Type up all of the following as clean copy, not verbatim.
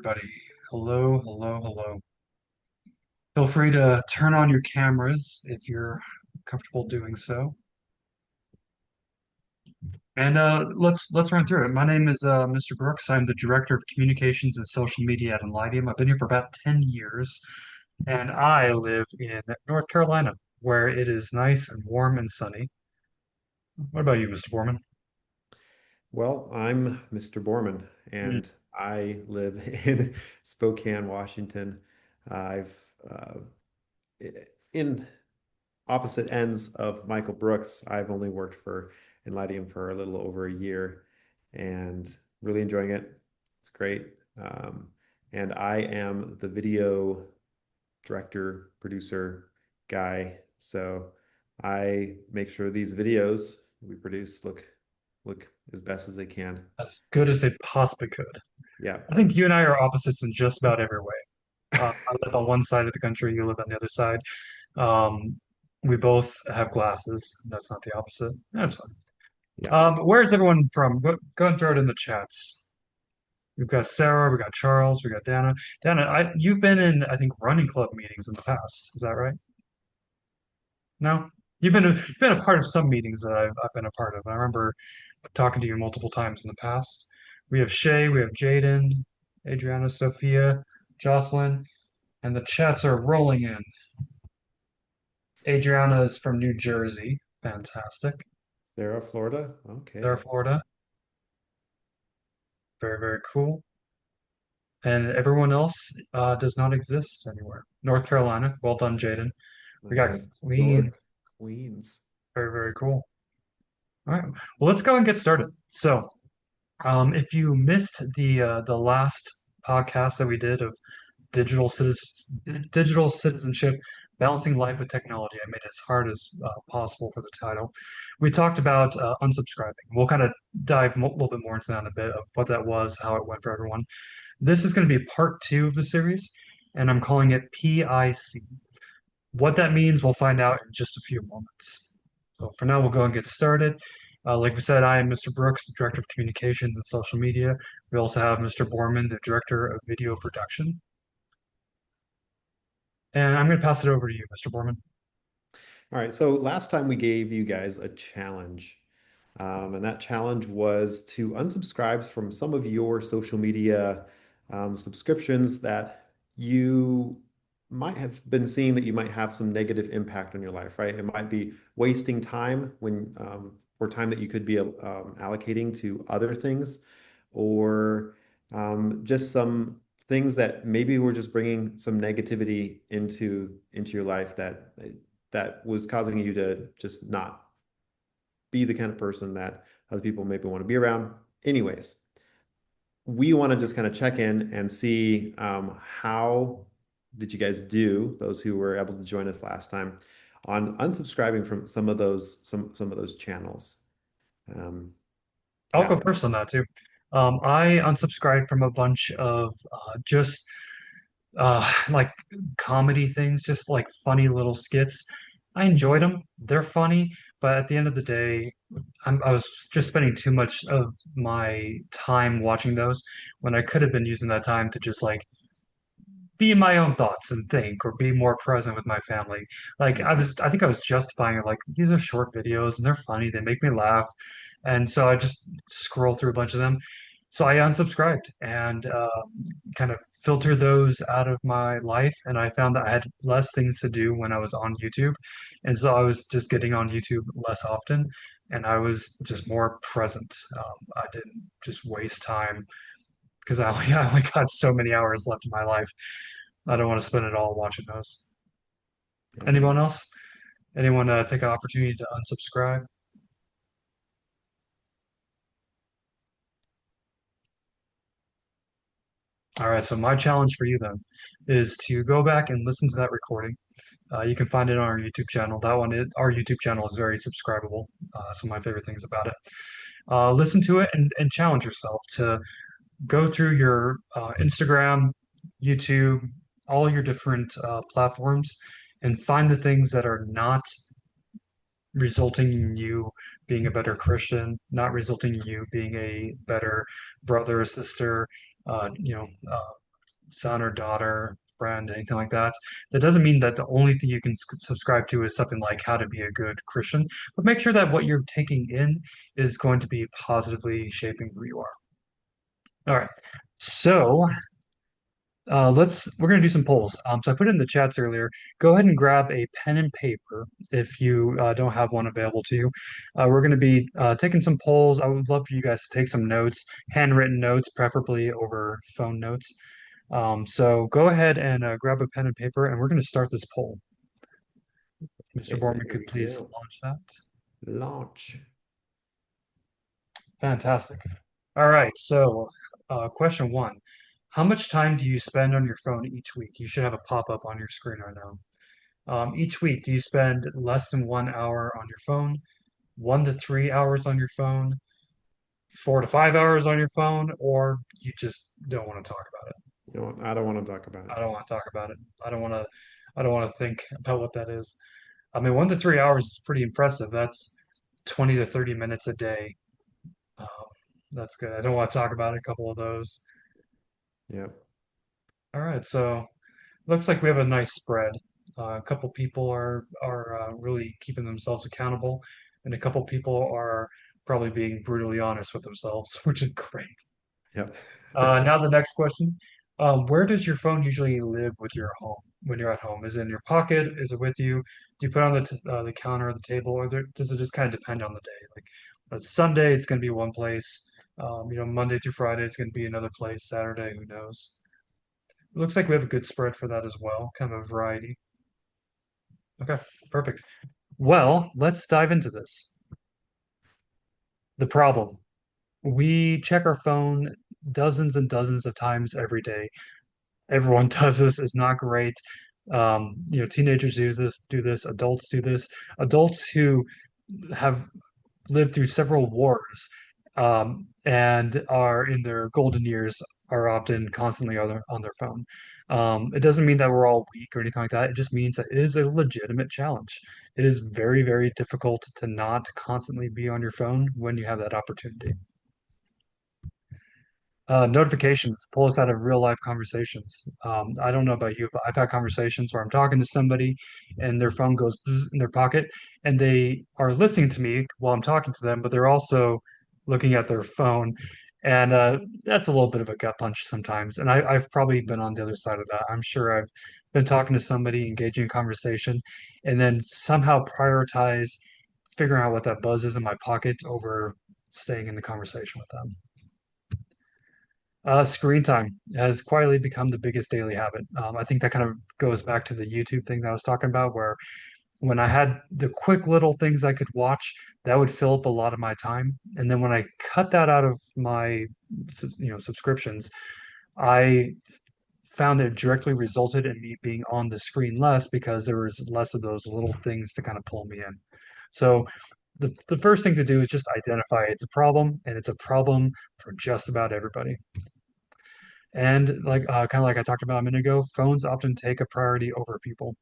everybody. Hello, hello, hello. Feel free to turn on your cameras if you're comfortable doing so. And let's run through it. My name is Mr. Brooks. I'm the Director of Communications and Social Media at Enlightium. I've been here for about 10 years, and I live in North Carolina, where it is nice and warm and sunny. What about you, Mr. Borman? Well, I'm Mr. Borman, Mm. and I live in Spokane, Washington. I've in opposite ends of Michael Brooks. I've only worked for Enlightium for a little over a year, and really enjoying it. It's great. And I am the video director, producer guy. So I make sure these videos we produce look as best as they can. As good as they possibly could. Yeah. I think you and I are opposites in just about every way. I live on one side of the country, you live on the other side. Um, we both have glasses. That's not the opposite. That's fine. Yeah. Where is everyone from? Go and throw it in the chats. We've got Sarah, we got Charles, we got Dana. Dana, you've been in, I think, running club meetings in the past. Is that right? No? You've been a part of some meetings that I've been a part of. I remember talking to you multiple times in the past. We have Shay, we have Jaden, Adriana, Sophia, Jocelyn, and the chats are rolling in. Adriana is from New Jersey. Fantastic. Sarah, Florida. They're Okay. Florida. Very, very cool. And everyone else does not exist anywhere. North Carolina. Well done, Jaden. We got Nice. Queen. York, Queens. Very, very cool. All right. Well, let's go and get started. So, if you missed the last podcast that we did of digital citizenship, balancing life with technology, I made it as hard as possible for the title. We talked about unsubscribing. We'll kind of dive a little bit more into that in a bit of what that was, how it went for everyone. This is going to be part two of the series, and I'm calling it P.I.C. What that means, we'll find out in just a few moments. So for now, we'll go and get started. Like we said, I am Mr. Brooks, the Director of Communications and Social Media. We also have Mr. Borman, the Director of Video Production. And I'm going to pass it over to you, Mr. Borman. All right. So last time we gave you guys a challenge, and that challenge was to unsubscribe from some of your social media subscriptions that you might have been seeing that you might have some negative impact on your life, right? It might be wasting time or time that you could be allocating to other things, or just some things that maybe were just bringing some negativity into your life that was causing you to just not be the kind of person that other people maybe want to be around. Anyways, we want to just kind of check in and see how did you guys do, those who were able to join us last time, on unsubscribing from some of those channels. Um, I'll go yeah, first on that too. I unsubscribed from a bunch of just like comedy things, just like funny little skits. I enjoyed them. They're funny, but at the end of the day, I was just spending too much of my time watching those when I could have been using that time to just like be in my own thoughts and think or be more present with my family. Like I think I was justifying it like these are short videos and they're funny, they make me laugh. And so I just scroll through a bunch of them. So I unsubscribed and kind of filtered those out of my life. And I found that I had less things to do when I was on YouTube. And so I was just getting on YouTube less often and I was just more present. I didn't just waste time because I only got so many hours left in my life. I don't want to spend it all watching those. yeah. Anyone else? Anyone take an opportunity to unsubscribe? All right, so my challenge for you then is to go back and listen to that recording. You can find it on our YouTube channel. Our YouTube channel is very subscribable. Some of my favorite things about it. Listen to it and challenge yourself to go through your Instagram, YouTube, all your different platforms, and find the things that are not resulting in you being a better Christian, not resulting in you being a better brother or sister, uh, you know, uh, son or daughter, friend, anything like that. That doesn't mean that the only thing you can subscribe to is something like how to be a good Christian, but make sure that what you're taking in is going to be positively shaping who you are. All right. So we're gonna do some polls. So I put it in the chats earlier. Go ahead and grab a pen and paper if you don't have one available to you. We're gonna be taking some polls. I would love for you guys to take some notes, handwritten notes, preferably over phone notes. So go ahead and grab a pen and paper, and we're gonna start this poll. Mr. Okay, Borman here could we please go. launch that. Launch. Fantastic. All right. So, question one. How much time do you spend on your phone each week? You should have a pop-up on your screen right now. Each week, do you spend less than 1 hour on your phone, 1 to 3 hours on your phone, 4 to 5 hours on your phone, or you just don't want to talk about it? You know what? I don't want to talk about it. I don't want to talk about it. I don't want to think about what that is. I mean, 1 to 3 hours is pretty impressive. That's 20 to 30 minutes a day. Um, that's good. I don't want to talk about a couple of those. Yep. All right, so looks like we have a nice spread. A couple people are really keeping themselves accountable, and a couple people are probably being brutally honest with themselves, which is great. Yep. Now the next question. Where does your phone usually live with your home when you're at home? Is it in your pocket? Is it with you? Do you put it on the counter or the table, or does it just kind of depend on the day? Like Sunday, it's going to be one place. Monday through Friday, it's going to be another place. Saturday, who knows? It looks like we have a good spread for that as well, kind of a variety. Okay, perfect. Well, let's dive into this. The problem. We check our phone dozens and dozens of times every day. Everyone does this. It's not great. Teenagers do this, adults do this. Adults who have lived through several wars and are in their golden years are often constantly on their phone. It doesn't mean that we're all weak or anything like that. It just means that it is a legitimate challenge. It is very, very difficult to not constantly be on your phone when you have that opportunity. Notifications pull us out of real life conversations. I don't know about you, but I've had conversations where I'm talking to somebody and their phone goes bzz in their pocket and they are listening to me while I'm talking to them, but they're also looking at their phone. And that's a little bit of a gut punch sometimes. And I've probably been on the other side of that. I'm sure I've been talking to somebody, engaging in conversation, and then somehow prioritize figuring out what that buzz is in my pocket over staying in the conversation with them. Screen time has quietly become the biggest daily habit. I think that kind of goes back to the YouTube thing that I was talking about, where when I had the quick little things I could watch, that would fill up a lot of my time. And then when I cut that out of my, subscriptions, I found it directly resulted in me being on the screen less because there was less of those little things to kind of pull me in. So the first thing to do is just identify it's a problem, and it's a problem for just about everybody. And like kind of like I talked about a minute ago, phones often take a priority over people.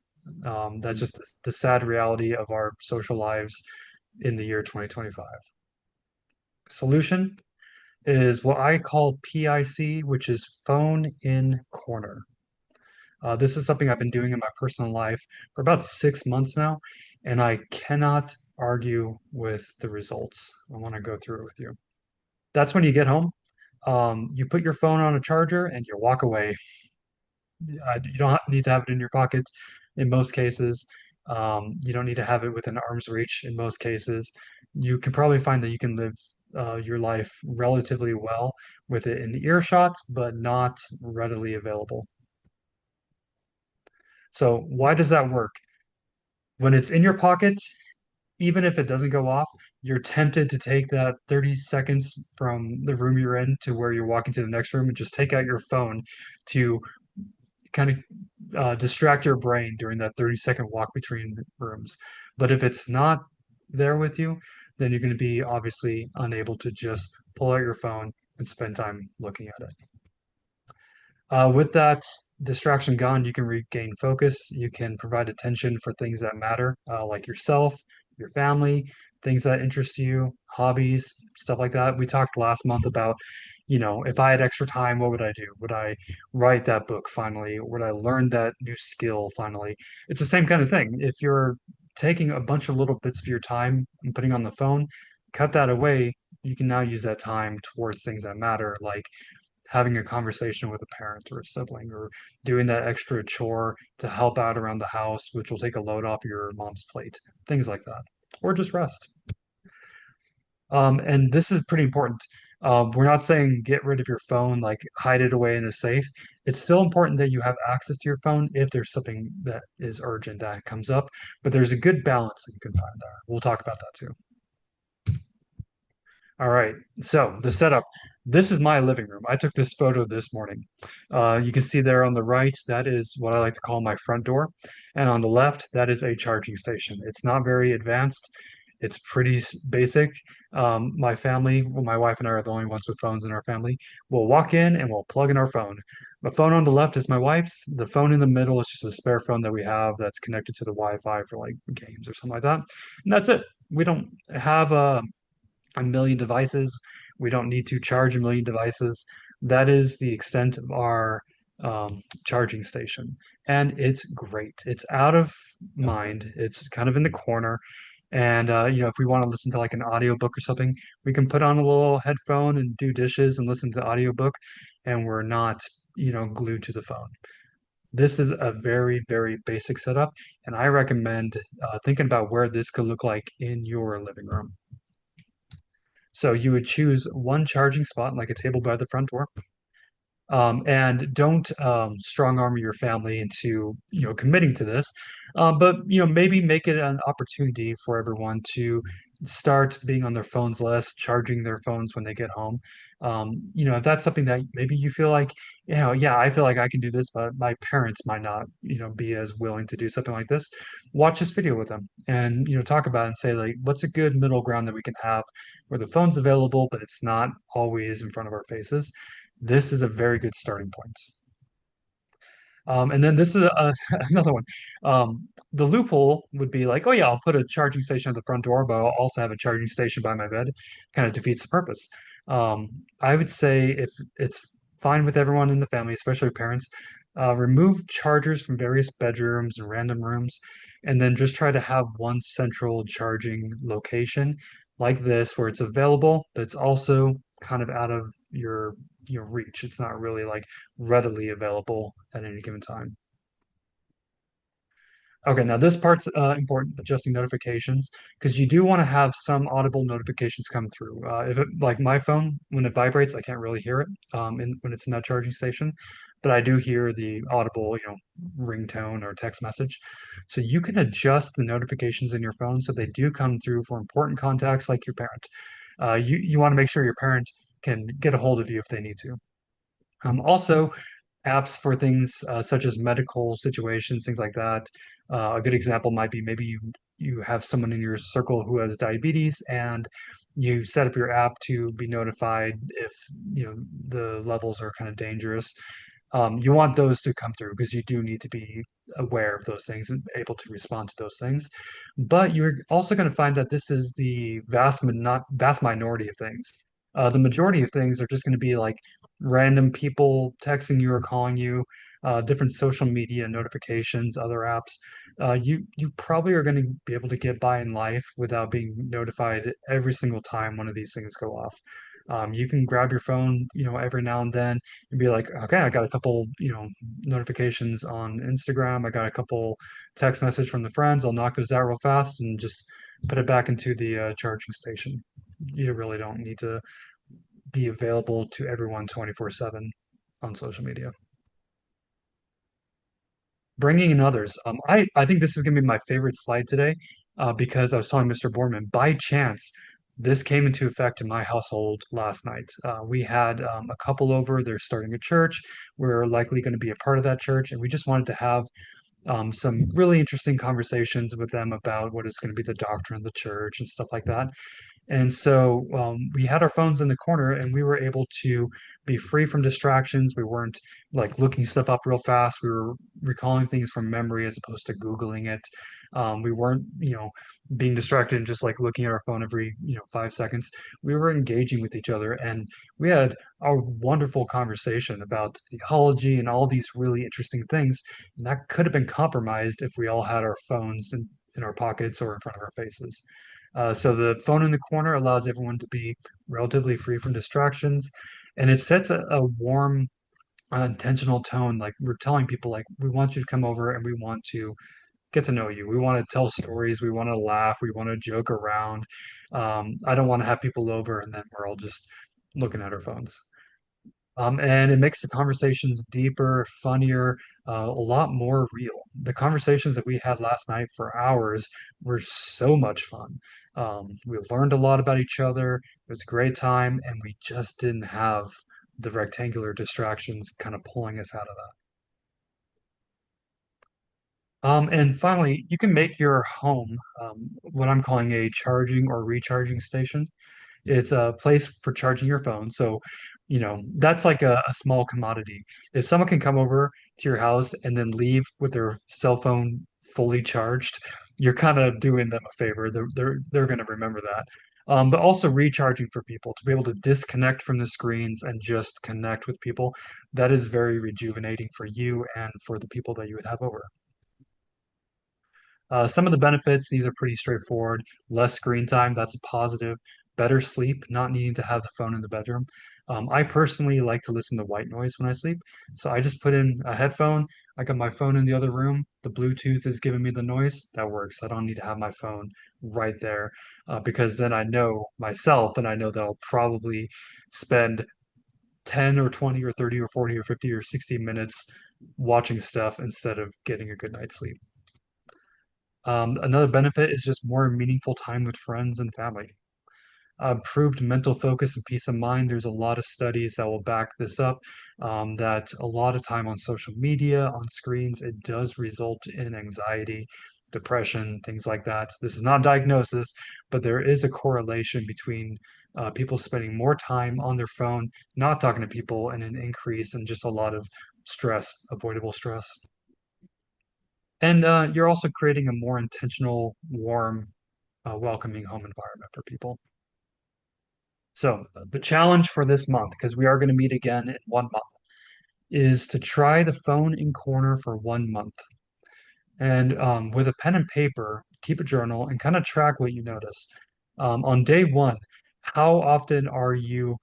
That's just the sad reality of our social lives in the year 2025. Solution is what I call PIC, which is phone in corner. This is something I've been doing in my personal life for about 6 months now, and I cannot argue with the results. I want to go through it with you. That's when you get home, you put your phone on a charger and you walk away. You don't need to have it in your pockets in most cases. You don't need to have it within arm's reach in most cases. You can probably find that you can live your life relatively well with it in the earshot, but not readily available. So why does that work? When it's in your pocket, even if it doesn't go off, you're tempted to take that 30 seconds from the room you're in to where you're walking to the next room and just take out your phone to kind of distract your brain during that 30-second walk between rooms. But if it's not there with you, then you're going to be obviously unable to just pull out your phone and spend time looking at it. With that distraction gone, you can regain focus. You can provide attention for things that matter, like yourself, your family, things that interest you, hobbies, stuff like that. We talked last month about if I had extra time, what would I do? Would I write that book finally? Would I learn that new skill finally? It's the same kind of thing. If you're taking a bunch of little bits of your time and putting on the phone, cut that away. You can now use that time towards things that matter, like having a conversation with a parent or a sibling, or doing that extra chore to help out around the house, which will take a load off your mom's plate, things like that, or just rest. And this is pretty important. We're not saying get rid of your phone, like hide it away in a safe. It's still important that you have access to your phone if there's something that is urgent that comes up, but there's a good balance that you can find there. We'll talk about that too. All right. So the setup. This is my living room. I took this photo this morning. You can see there on the right, that is what I like to call my front door. And on the left, that is a charging station. It's not very advanced. It's pretty basic. My family, well, my wife and I are the only ones with phones in our family. We'll walk in and we'll plug in our phone. The phone on the left is my wife's. The phone in the middle is just a spare phone that we have that's connected to the Wi-Fi for like games or something like that. And that's it. We don't have a million devices. We don't need to charge a million devices. That is the extent of our charging station. And it's great. It's out of mind. It's kind of in the corner. And if we want to listen to like an audiobook or something, we can put on a little headphone and do dishes and listen to the audiobook, and we're not, glued to the phone. This is a very, very basic setup, and I recommend thinking about where this could look like in your living room. So you would choose one charging spot, like a table by the front door, and don't strong arm your family into committing to this, but maybe make it an opportunity for everyone to start being on their phones less, charging their phones when they get home. If that's something that maybe you feel like, yeah, I feel like I can do this, but my parents might not, be as willing to do something like this. Watch this video with them and talk about it and say like, what's a good middle ground that we can have where the phone's available, but it's not always in front of our faces. This is a very good starting point. And then this is another one. The loophole would be like, oh yeah, I'll put a charging station at the front door, but I'll also have a charging station by my bed. Kind of defeats the purpose. I would say if it's fine with everyone in the family, especially parents, remove chargers from various bedrooms and random rooms, and then just try to have one central charging location like this, where it's available, but it's also kind of out of your reach. It's not really like readily available at any given time. Okay, now this part's important, adjusting notifications, because you do want to have some audible notifications come through. If it, like my phone, when it vibrates, I can't really hear it when it's in that charging station, but I do hear the audible, ringtone or text message. So you can adjust the notifications in your phone so they do come through for important contacts like your parent. You want to make sure your parent can get a hold of you if they need to. Also, apps for things such as medical situations, things like that. A good example might be maybe you have someone in your circle who has diabetes, and you set up your app to be notified if the levels are kind of dangerous. You want those to come through because you do need to be aware of those things and able to respond to those things. But you're also going to find that this is the not vast minority of things. The majority of things are just going to be like random people texting you or calling you, different social media notifications, other apps. You probably are going to be able to get by in life without being notified every single time one of these things go off. You can grab your phone, every now and then and be like, okay, I got a couple, notifications on Instagram. I got a couple text message from the friends. I'll knock those out real fast and just put it back into the charging station. You really don't need to be available to everyone 24/7 on social media. Bringing in others. I think this is going to be my favorite slide today because I was telling Mr. Borman, by chance, this came into effect in my household last night. We had a couple over, they're starting a church. We're likely going to be a part of that church, and we just wanted to have some really interesting conversations with them about what is going to be the doctrine of the church and stuff like that. And so we had our phones in the corner and we were able to be free from distractions. We weren't like looking stuff up real fast. We were recalling things from memory as opposed to Googling it. We weren't, being distracted and just like looking at our phone every, 5 seconds. We were engaging with each other, and we had a wonderful conversation about theology and all these really interesting things. And that could have been compromised if we all had our phones in our pockets or in front of our faces. So the phone in the corner allows everyone to be relatively free from distractions, and it sets a warm, intentional tone. Like we're telling people, like we want you to come over and we want to get to know you. We want to tell stories. We want to laugh. We want to joke around. I don't want to have people over and then we're all just looking at our phones. And it makes the conversations deeper, funnier, a lot more real. The conversations that we had last night for hours were so much fun. We learned a lot about each other. It was a great time, and we just didn't have the rectangular distractions kind of pulling us out of that. And finally, you can make your home what I'm calling a charging or recharging station. It's a place for charging your phone. So, that's like a small commodity. If someone can come over to your house and then leave with their cell phone fully charged, you're kind of doing them a favor. They're going to remember that. But also recharging for people to be able to disconnect from the screens and just connect with people. That is very rejuvenating for you and for the people that you would have over. Some of the benefits, these are pretty straightforward. Less screen time, that's a positive. Better sleep, not needing to have the phone in the bedroom. I personally like to listen to white noise when I sleep. So I just put in a headphone. I got my phone in the other room. The Bluetooth is giving me the noise. That works. I don't need to have my phone right there because then I know myself and I know that I'll probably spend 10 or 20 or 30 or 40 or 50 or 60 minutes watching stuff instead of getting a good night's sleep. Another benefit is just more meaningful time with friends and family. Improved mental focus and peace of mind. There's a lot of studies that will back this up. That a lot of time on social media, on screens, it does result in anxiety, depression, things like that. This is not diagnosis, but there is a correlation between people spending more time on their phone, not talking to people, and an increase in just a lot of stress, avoidable stress. And you're also creating a more intentional, warm, welcoming home environment for people. So the challenge for this month, because we are going to meet again in 1 month, is to try the phone in corner for 1 month. And with a pen and paper, keep a journal and kind of track what you notice. On day one, how often are you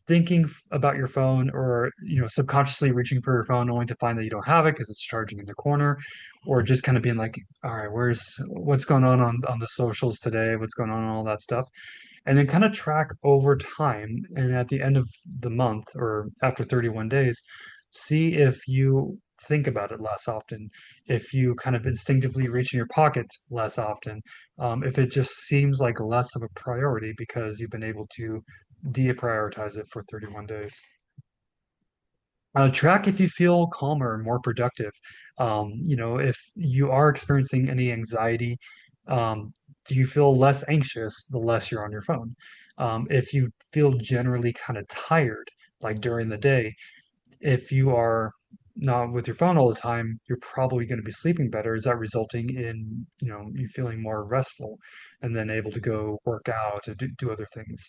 thinking about your phone or subconsciously reaching for your phone only to find that you don't have it because it's charging in the corner, or just kind of being like, all right, what's going on the socials today, what's going on, all that stuff, and then kind of track over time. And at the end of the month or after 31 days, see if you think about it less often, if you kind of instinctively reach in your pocket less often, if it just seems like less of a priority because you've been able to deprioritize it for 31 days. Track if you feel calmer, more productive. If you are experiencing any anxiety, um, do you feel less anxious the less you're on your phone? If you feel generally kind of tired, like during the day, if you are not with your phone all the time, you're probably going to be sleeping better. Is that resulting in, you feeling more restful and then able to go work out and do other things?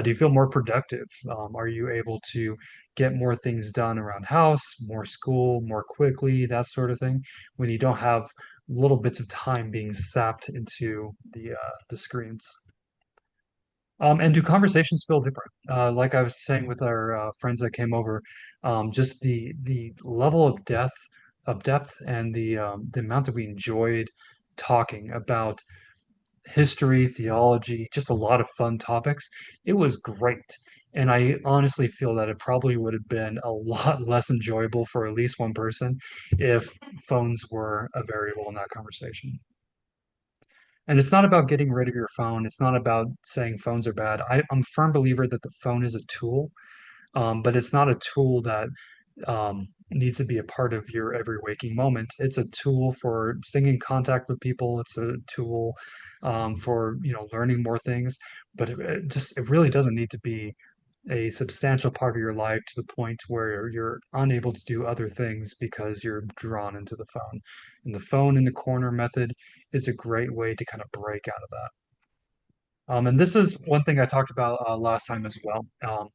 Do you feel more productive? Are you able to get more things done around house, more school, more quickly, that sort of thing, when you don't have little bits of time being sapped into the screens? And do conversations feel different? Like I was saying with our friends that came over, just the level of depth and the amount that we enjoyed talking about history, theology, just a lot of fun topics. It was great. And I honestly feel that it probably would have been a lot less enjoyable for at least one person if phones were a variable in that conversation. And it's not about getting rid of your phone. It's not about saying phones are bad. I'm a firm believer that the phone is a tool, but it's not a tool that needs to be a part of your every waking moment. It's a tool for staying in contact with people. It's a tool for learning more things, but it really doesn't need to be a substantial part of your life to the point where you're unable to do other things because you're drawn into the phone. And the phone in the corner method is a great way to kind of break out of that. And this is one thing I talked about last time as well.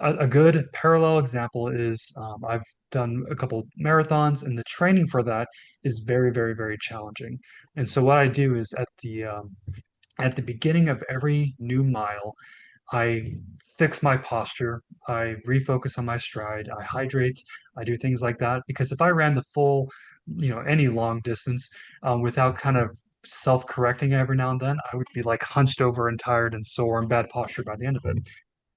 A good parallel example is I've done a couple marathons, and the training for that is very, very, very challenging. And so what I do is at the beginning of every new mile, I fix my posture, I refocus on my stride, I hydrate, I do things like that. Because if I ran the full, any long distance without kind of self-correcting every now and then, I would be like hunched over and tired and sore and bad posture by the end of it.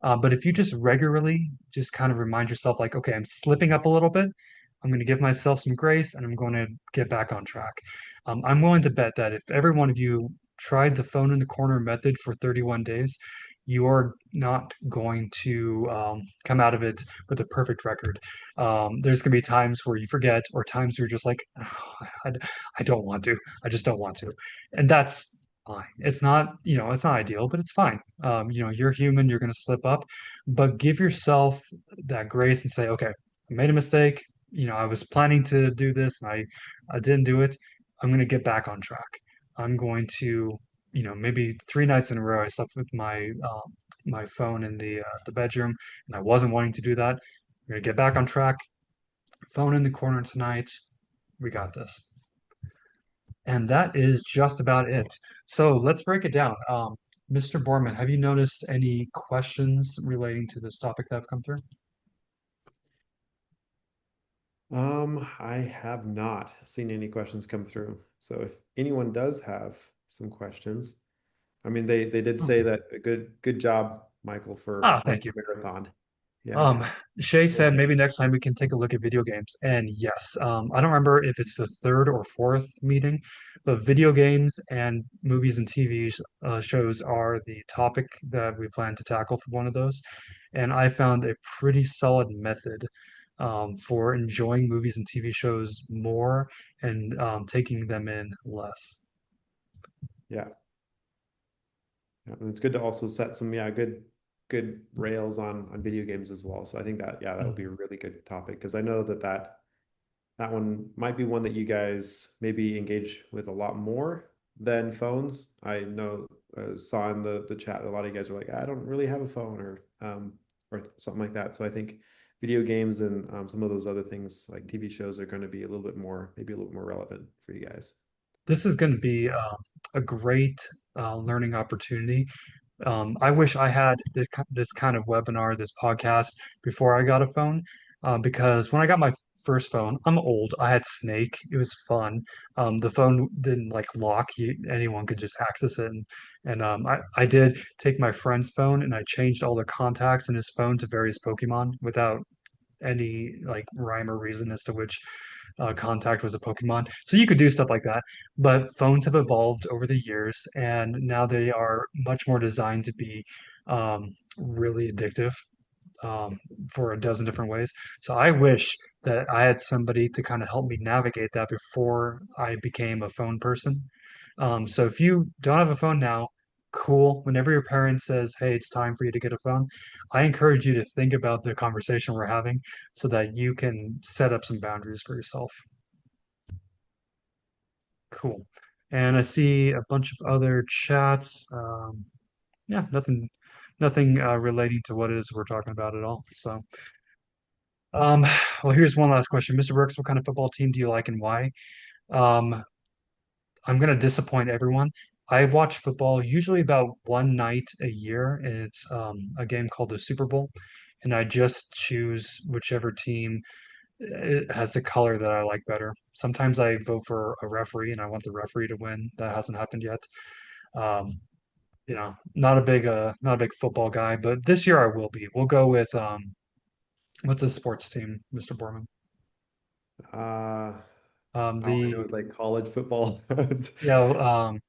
But if you just regularly just kind of remind yourself, like, okay, I'm slipping up a little bit, I'm going to give myself some grace and I'm going to get back on track. I'm willing to bet that if every one of you tried the phone in the corner method for 31 days, you are not going to come out of it with a perfect record. There's going to be times where you forget, or times you're just like, "Oh, I don't want to. I just don't want to." And that's fine. It's not, it's not ideal, but it's fine. You're human, you're going to slip up, but give yourself that grace and say, okay, I made a mistake. I was planning to do this and I didn't do it. I'm going to get back on track. I'm going to, maybe 3 nights in a row, I slept with my phone in the bedroom, and I wasn't wanting to do that. I'm going to get back on track. Phone in the corner tonight. We got this. And that is just about it. So let's break it down. Mr. Borman, have you noticed any questions relating to this topic that have come through? I have not seen any questions come through. So if anyone does have some questions, I mean, they did Oh. say that a good job, Michael, for Thank running you. a marathon. Yeah. Um, Shay Well, said maybe next time we can take a look at video games. And yes, I don't remember if it's the third or fourth meeting, but video games and movies and TV shows are the topic that we plan to tackle for one of those. And I found a pretty solid method for enjoying movies and TV shows more and taking them in less. yeah. Yeah, and it's good to also set some, yeah, good rails on video games as well. So I think that, yeah, that would be Mhm. a really good topic because I know that one might be one that you guys maybe engage with a lot more than phones. I know, saw in the chat that a lot of you guys are like, I don't really have a phone or something like that. So I think video games and some of those other things like TV shows are going to be a little bit more, maybe a little more relevant for you guys. This is going to be a great learning opportunity. I wish I had this kind of webinar, this podcast before I got a phone, because when I got my first phone, I'm old. I had Snake. It was fun. The phone didn't like lock. Anyone could just access it. And I did take my friend's phone and I changed all the contacts in his phone to various Pokemon without any like rhyme or reason as to which contact was a Pokemon. So you could do stuff like that. But phones have evolved over the years, and now they are much more designed to be really addictive for a dozen different ways. So I wish that I had somebody to kind of help me navigate that before I became a phone person. So if you don't have a phone now, cool. Whenever your parent says, "Hey, it's time for you to get a phone," I encourage you to think about the conversation we're having so that you can set up some boundaries for yourself. Cool. And I see a bunch of other chats. Yeah, nothing relating to what it is we're talking about at all. So, um, well, here's one last question. Mr. Brooks, what kind of football team do you like and why? Um, I'm gonna disappoint everyone. I watch football usually about one night a year, and it's a game called the Super Bowl, and I just choose whichever team it has the color that I like better. Sometimes I vote for a referee, and I want the referee to win. That hasn't happened yet. Um, not a big football guy, but this year I will be. We'll go with what's a sports team, Mr. Borman? Uh, all I know The is like college football. you know, um,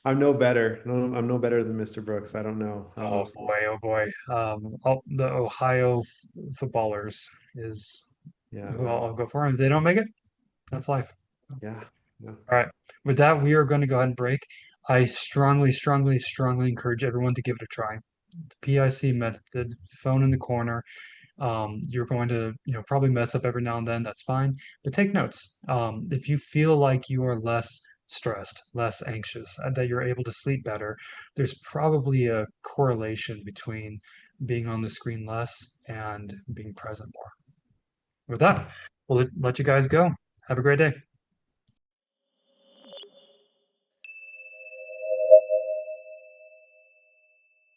I'm no better. No, I'm no better than Mr. Brooks. I don't know. I don't know oh boy, sports. oh boy, the Ohio footballers is Yeah, who I'll go for. And if they don't make it, that's life. yeah, yeah. All right. With that, we are going to go ahead and break. I strongly, strongly, strongly encourage everyone to give it a try. the PIC method, phone in the corner. You're going to, probably mess up every now and then. That's fine, but take notes. If you feel like you are less stressed, less anxious, that you're able to sleep better, there's probably a correlation between being on the screen less and being present more. With that, we'll let you guys go. Have a great day.